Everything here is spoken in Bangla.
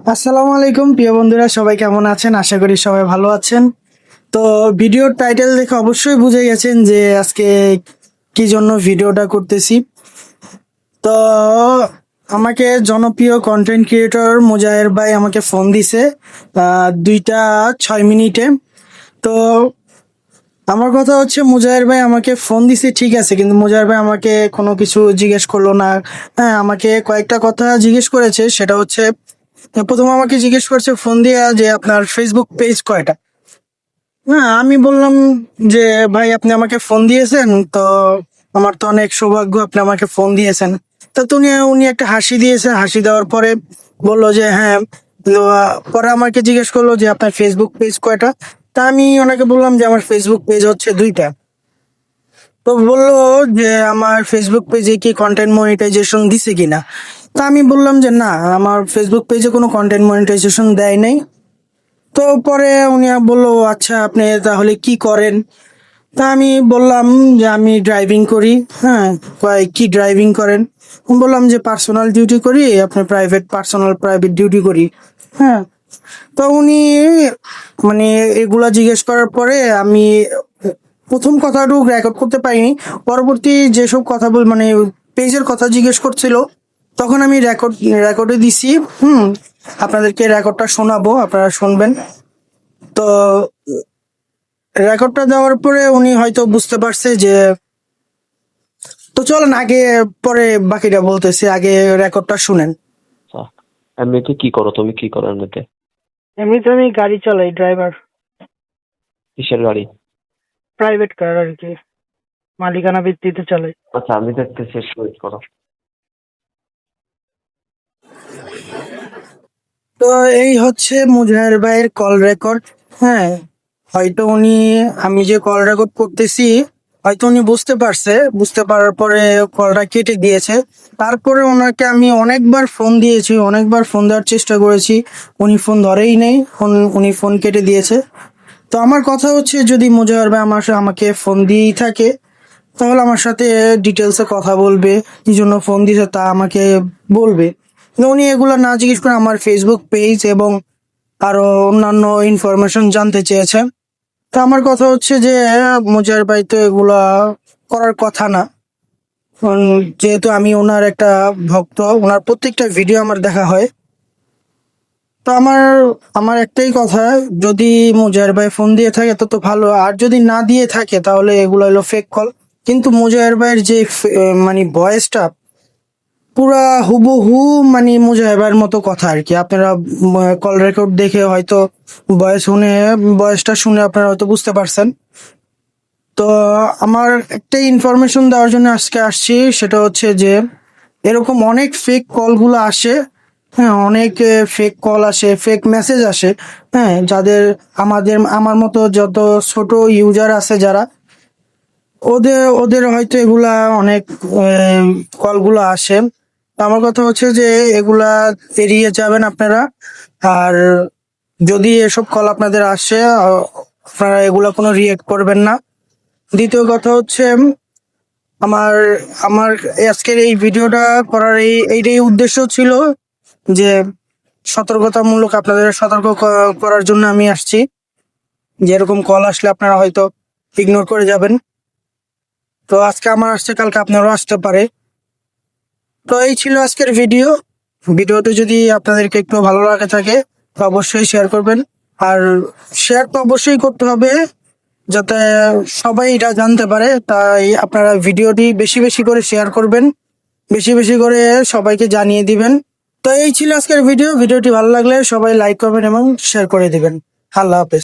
আসসালামু আলাইকুম প্রিয় বন্ধুরা, সবাই কেমন আছেন? আশা করি সবাই ভালো আছেন। তো ভিডিওর টাইটেল দেখে অবশ্যই বুঝে গেছেন যে আজকে কি জন্য ভিডিওটা করতেছি। তো আমাকে জনপ্রিয় কন্টেন্ট ক্রিয়েটর মুজাহের ভাই আমাকে ফোন দিছে 2টা 6 মিনিটে। তো আমার কথা হচ্ছে, মুজাহের ভাই আমাকে ফোন দিছে ঠিক আছে, কিন্তু মুজাহের ভাই আমাকে কোনো কিছু জিজ্ঞেস করলো না। হ্যাঁ, আমাকে কয়েকটা কথা জিজ্ঞেস করেছে। সেটা হচ্ছে, প্রথম আমাকে জিজ্ঞেস করছে ফোন দিয়া যে আপনার ফেসবুক পেজ কয়টা। হ্যাঁ, আমি বললাম যে ভাই আপনি আমাকে ফোন দিয়েছেন, তো আমার তো অনেক সৌভাগ্য আপনি আমাকে ফোন দিয়েছেন। তা উনি উনি একটা হাসি দিয়েছে। হাসি দেওয়ার পরে বললো যে হ্যাঁ। তো, পরে আমাকে জিজ্ঞেস করলো যে আপনার ফেসবুক পেজ কয়টা। তা আমি ওনাকে বললাম যে আমার ফেসবুক পেজ হচ্ছে 2টা। তো বললো যে আমার ফেসবুক পেজে কি কন্টেন্ট মনিটাইজেশন দিছে কিনা। তা আমি বললাম যে না, আমার ফেসবুক পেজে কোনো কন্টেন্ট মনিটাইজেশন দেয় নাই। তো পরে উনি বললো আচ্ছা আপনি তাহলে কি করেন। তা আমি বললাম যে আমি ড্রাইভিং করি। হ্যাঁ, কয় কি ড্রাইভিং করেন? আমি বললাম যে পার্সোনাল ডিউটি করি, আপনার প্রাইভেট ডিউটি করি। হ্যাঁ। তো উনি মানে এগুলা জিজ্ঞেস করার পরে আমি প্রথম কথাটুকু রেকর্ড করতে পারিনি। পরবর্তী যেসব কথা মানে পেজের কথা জিজ্ঞেস করছিল, তখন আমি রেকর্ডে দিছি। হুম, আপনাদেরকে রেকর্ডটা শোনাবো, আপনারা শুনবেন। তো রেকর্ডটা দেওয়ার পরে উনি হয়তো বুঝতে পারছে যে, তো চলেন আগে পরে বাকিটা বলতেছি, আগে রেকর্ডটা শুনেন। আচ্ছা, এমনিতে কি করো? তুমি কি করো এমনিতে? এমনিতে আমি গাড়ি চালাই, ড্রাইভার। কিসের গাড়ি? প্রাইভেট কার আর কি, মালিকানা ভিত্তিতে চালাই। আচ্ছা, আমি দেখতে শেষ ওয়েট করো। তো এই হচ্ছে মুজাহের ভাইয়ের কল রেকর্ড। হ্যাঁ, হয়তো উনি, আমি যে কল রেকর্ড করতেছি, হয়তো উনি বুঝতে পারছে। বুঝতে পারার পরে কলটা কেটে দিয়েছে। তারপরে ওনাকে আমি অনেকবার ফোন দিয়েছি, অনেকবার ফোন দেওয়ার চেষ্টা করেছি, উনি ফোন ধরেই নেই। উনি ফোন কেটে দিয়েছে। তো আমার কথা হচ্ছে, যদি মুজাহের ভাই আমাকে ফোন দিয়েই থাকে, তাহলে আমার সাথে ডিটেলসে কথা বলবে, কি জন্য ফোন দিছে তা আমাকে বলবে। কিন্তু উনি এগুলো না জিজ্ঞেস করে আমার ফেসবুক পেজ এবং আরো অন্যান্য ইনফরমেশন জানতে চেয়েছে। তা আমার কথা হচ্ছে যে মুজাহির ভাই তো এগুলা করার কথা না। যেহেতু আমি ওনার একটা ভক্ত, ওনার প্রত্যেকটা ভিডিও আমার দেখা হয়। তো আমার আমার একটাই কথা, যদি মুজাহির ভাই ফোন দিয়ে থাকে তো ভালো, আর যদি না দিয়ে থাকে তাহলে এগুলো হলো ফেক কল। কিন্তু মুজাহির ভাইয়ের যে মানে ভয়েসটা পুরা হুবহু, মানে মুজাহির ভাইয়ের মতো কথা আর কি। আপনারা কল রেকর্ড দেখে হয়তো ভয়েসটা শুনে আপনারা হয়তো বুঝতে পারছেন। তো আমার একটাই ইনফরমেশন দেওয়ার জন্য আজকে আসছি, সেটা হচ্ছে যে এরকম অনেক ফেক কলগুলো আসে। হ্যাঁ, অনেক ফেক কল আসে, ফেক মেসেজ আসে। হ্যাঁ, যাদের আমার মতো যত ছোট ইউজার আছে যারা, ওদের ওদের হয়তো এগুলা অনেক কলগুলো আসে। তো আমার কথা হচ্ছে যে এগুলা এড়িয়ে যাবেন আপনারা। আর যদি এসব কল আপনাদের আসে, আপনারা এগুলা কোনো রিয়েক্ট করবেন না। দ্বিতীয় কথা হচ্ছে, আমার আমার আজকের এই ভিডিওটা করার এইটাই উদ্দেশ্য ছিল যে সতর্কতামূলক আপনাদের সতর্ক করার জন্য আমি আসছি, যে এরকম কল আসলে আপনারা হয়তো ইগনোর করে যাবেন। তো আজকে আমার আসছে, কালকে আপনারও আসতে পারে। তো এই ছিল আজকের ভিডিওটা যদি আপনাদেরকে একটু ভালো লাগে থাকে, তো অবশ্যই শেয়ার করবেন। আর শেয়ার তো অবশ্যই করতে হবে, যাতে সবাই এটা জানতে পারে। তাই আপনারা ভিডিওটি বেশি বেশি করে শেয়ার করবেন, বেশি বেশি করে সবাইকে জানিয়ে দিবেন। তো এই ছিল আজকের ভিডিওটি ভালো লাগলে সবাই লাইক করবেন এবং শেয়ার করে দিবেন। আল্লাহ হাফেজ।